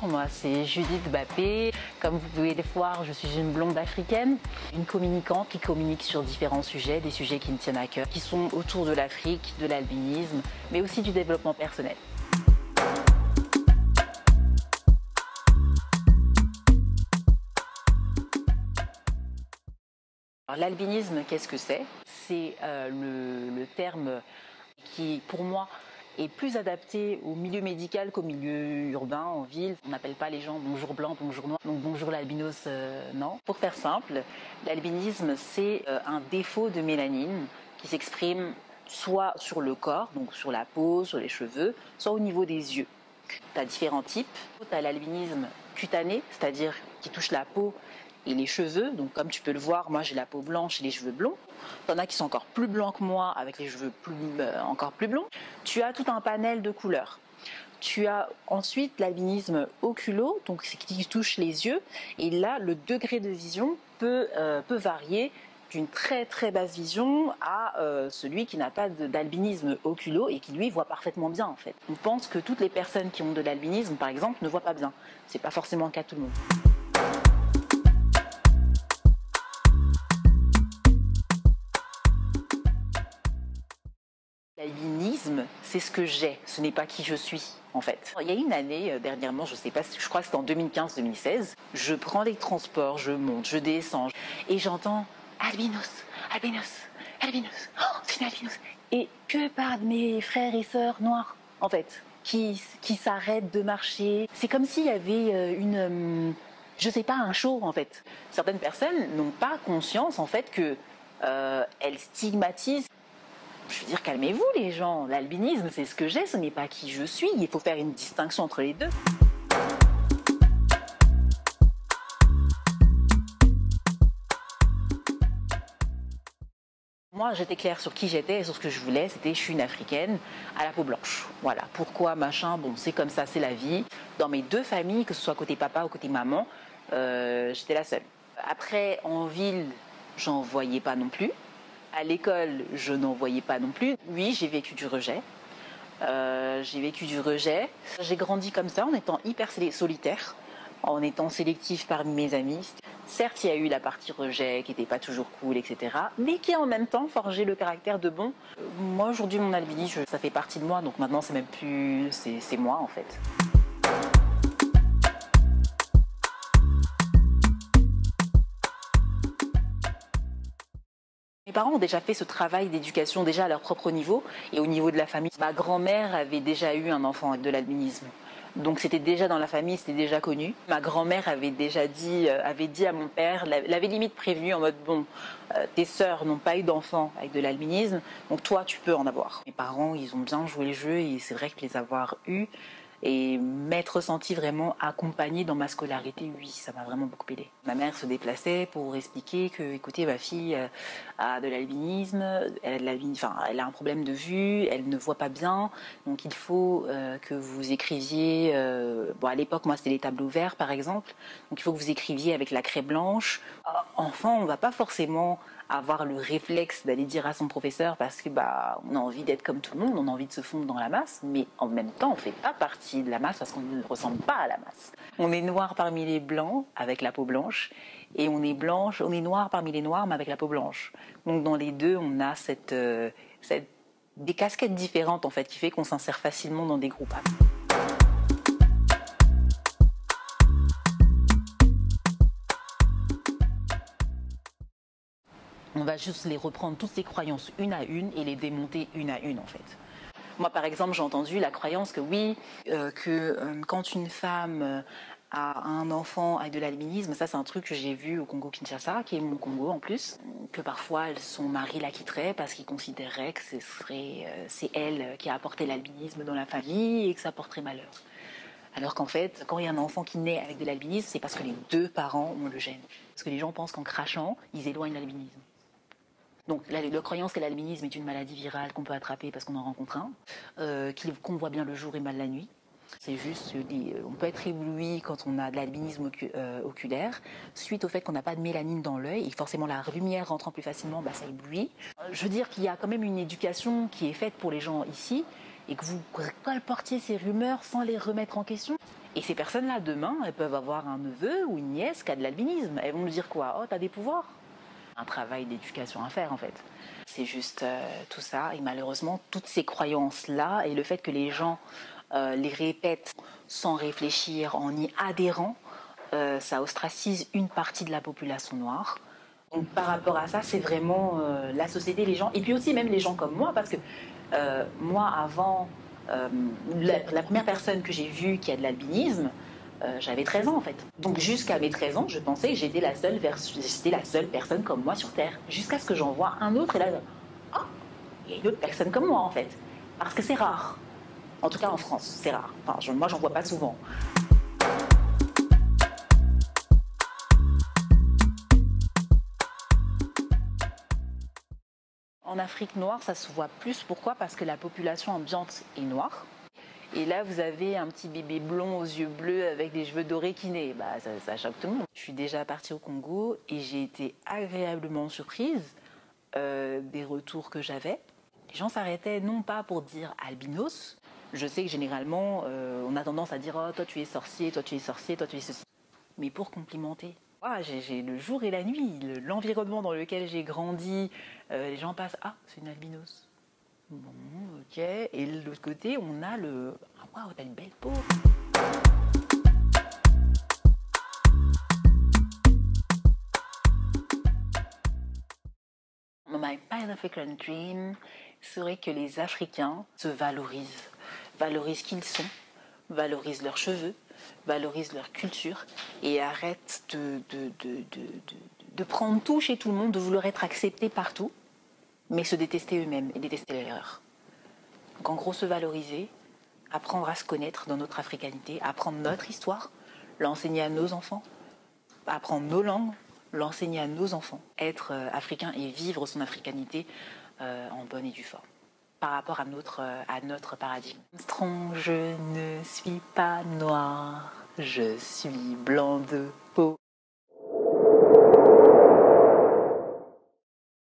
moi c'est Judith Bappé. Comme vous pouvez le voir, je suis une blonde africaine, une communicante qui communique sur différents sujets, des sujets qui me tiennent à cœur, qui sont autour de l'Afrique, de l'albinisme, mais aussi du développement personnel. L'albinisme, qu'est-ce que c'est? C'est le terme qui, pour moi, est plus adapté au milieu médical qu'au milieu urbain, en ville. On n'appelle pas les gens bonjour blanc, bonjour noir, donc bonjour l'albinos, non. Pour faire simple, l'albinisme, c'est un défaut de mélanine qui s'exprime soit sur le corps, donc sur la peau, sur les cheveux, soit au niveau des yeux. Tu as différents types. Tu as l'albinisme cutané, c'est-à-dire qui touche la peau et les cheveux, donc comme tu peux le voir, moi j'ai la peau blanche et les cheveux blonds. T'en as qui sont encore plus blancs que moi, avec les cheveux encore plus blonds. Tu as tout un panel de couleurs. Tu as ensuite l'albinisme oculo, donc c'est qui touche les yeux, et là le degré de vision peut varier d'une très très basse vision à celui qui n'a pas d'albinisme oculo et qui lui voit parfaitement bien en fait. On pense que toutes les personnes qui ont de l'albinisme par exemple ne voient pas bien. C'est pas forcément le cas de tout le monde. L'albinisme, c'est ce que j'ai, ce n'est pas qui je suis, en fait. Il y a une année, dernièrement, je sais pas, je crois que c'était en 2015-2016, je prends les transports, je monte, je descends, et j'entends « albinos, albinos, albinos, oh, c'est une albinos !» Et que par mes frères et sœurs noirs, en fait, qui s'arrêtent de marcher. C'est comme s'il y avait je sais pas, un show, en fait. Certaines personnes n'ont pas conscience, en fait, que elles stigmatisent. Je veux dire, calmez-vous les gens, l'albinisme c'est ce que j'ai, ce n'est pas qui je suis, il faut faire une distinction entre les deux. Moi j'étais claire sur qui j'étais et sur ce que je voulais, c'était je suis une africaine à la peau blanche. Voilà, pourquoi machin, bon c'est comme ça, c'est la vie. Dans mes deux familles, que ce soit côté papa ou côté maman, j'étais la seule. Après en ville, j'en voyais pas non plus. À l'école, je n'en voyais pas non plus. Oui, j'ai vécu du rejet. J'ai grandi comme ça, en étant hyper solitaire, en étant sélective parmi mes amis. Certes, il y a eu la partie rejet qui n'était pas toujours cool, etc. Mais qui a en même temps forgé le caractère de bon. Moi, aujourd'hui, mon albinisme, ça fait partie de moi. Donc maintenant, c'est même plus... C'est moi, en fait. Mes parents ont déjà fait ce travail d'éducation déjà à leur propre niveau et au niveau de la famille. Ma grand-mère avait déjà eu un enfant avec de l'albinisme. Donc c'était déjà dans la famille, c'était déjà connu. Ma grand-mère avait dit à mon père, l'avait limite prévenu en mode bon, tes sœurs n'ont pas eu d'enfant avec de l'albinisme, donc toi tu peux en avoir. Mes parents, ils ont bien joué le jeu et c'est vrai que les avoir eus et m'être sentie vraiment accompagnée dans ma scolarité, oui, ça m'a vraiment beaucoup aidée. Ma mère se déplaçait pour expliquer que, écoutez, ma fille a de l'albinisme, elle a un problème de vue, elle ne voit pas bien, donc il faut que vous écriviez, bon à l'époque moi c'était les tableaux verts par exemple, donc il faut que vous écriviez avec la craie blanche. Enfant, on ne va pas forcément avoir le réflexe d'aller dire à son professeur parce que on a envie d'être comme tout le monde, on a envie de se fondre dans la masse, mais en même temps on ne fait pas partie de la masse parce qu'on ne ressemble pas à la masse. On est noir parmi les blancs avec la peau blanche et on est noir parmi les noirs mais avec la peau blanche. Donc dans les deux on a des casquettes différentes en fait qui fait qu'on s'insère facilement dans des groupes. On va juste les reprendre toutes ces croyances une à une et les démonter une à une en fait. Moi par exemple j'ai entendu la croyance que oui, quand une femme a un enfant avec de l'albinisme, ça c'est un truc que j'ai vu au Congo-Kinshasa, qui est mon Congo en plus, que parfois son mari la quitterait parce qu'il considérait que c'est elle qui a apporté l'albinisme dans la famille et que ça porterait malheur. Alors qu'en fait, quand il y a un enfant qui naît avec de l'albinisme, c'est parce que les deux parents ont le gène. Parce que les gens pensent qu'en crachant, ils éloignent l'albinisme. Donc la croyance que l'albinisme est une maladie virale qu'on peut attraper parce qu'on en rencontre un, qu'on voit bien le jour et mal la nuit. C'est juste, on peut être ébloui quand on a de l'albinisme oculaire, suite au fait qu'on n'a pas de mélanine dans l'œil, et forcément la lumière rentrant plus facilement, ça éblouit. Je veux dire qu'il y a quand même une éducation qui est faite pour les gens ici, et que vous colportiez ces rumeurs sans les remettre en question. Et ces personnes-là, demain, elles peuvent avoir un neveu ou une nièce qui a de l'albinisme. Elles vont nous dire quoi? Oh, t'as des pouvoirs. Un travail d'éducation à faire, en fait. C'est juste tout ça. Et malheureusement, toutes ces croyances-là et le fait que les gens les répètent sans réfléchir, en y adhérant, ça ostracise une partie de la population noire. Donc, par rapport à ça, c'est vraiment la société, les gens, et puis aussi même les gens comme moi, parce que moi, avant, la première personne que j'ai vue qui a de l'albinisme, j'avais 13 ans en fait. Donc jusqu'à mes 13 ans, je pensais que j'étais la seule personne comme moi sur Terre. Jusqu'à ce que j'en vois un autre et là, ah, il y a une autre personne comme moi en fait. Parce que c'est rare. En tout cas en France, c'est rare. Enfin, moi, j'en vois pas souvent. En Afrique noire, ça se voit plus. Pourquoi? Parce que la population ambiante est noire. Et là, vous avez un petit bébé blond aux yeux bleus avec des cheveux dorés qui naît. Bah, ça choque tout le monde. Je suis déjà partie au Congo et j'ai été agréablement surprise des retours que j'avais. Les gens s'arrêtaient non pas pour dire albinos. Je sais que généralement, on a tendance à dire « Oh, toi tu es sorcier, toi tu es sorcier, toi tu es ceci ». Mais pour complimenter. J'ai le jour et la nuit, l'environnement dans lequel j'ai grandi, les gens passent « Ah, c'est une albinos ». Bon, ok. Et de l'autre côté, on a le « Ah, waouh, t'as une belle peau ». My Pan-African Dream serait que les Africains se valorisent qui ils sont, valorisent leurs cheveux, valorisent leur culture et arrêtent de prendre tout chez tout le monde, de vouloir être acceptés partout, mais se détester eux-mêmes et détester l'erreur. Donc en gros, se valoriser, apprendre à se connaître dans notre africanité, apprendre notre histoire, l'enseigner à nos enfants, apprendre nos langues, l'enseigner à nos enfants, être africain et vivre son africanité en bonne et due forme. Par rapport à notre paradigme. Je ne suis pas noir, je suis blanc de